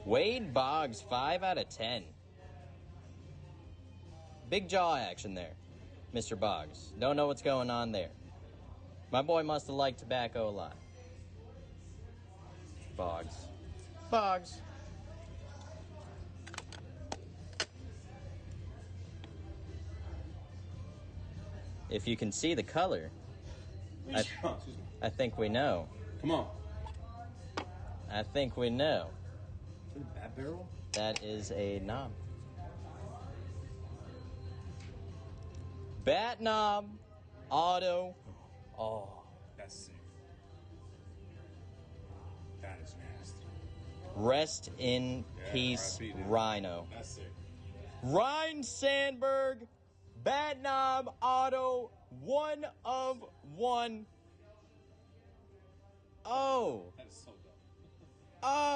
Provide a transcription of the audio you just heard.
Wade Boggs, 5 out of 10. Big jaw action there, Mr. Boggs. Don't know what's going on there. My boy must have liked tobacco a lot. Boggs. Boggs. If you can see the color, I think we know. Come on. I think we know. Is that a bat barrel? That is a knob. Bat knob, auto. Oh, That's sick. That is nasty. rest in Yeah, peace, RIP, dude. Rhino. That's sick. Ryan Sandberg, bat knob, auto, 1 of 1. Oh. That is so dumb. Oh.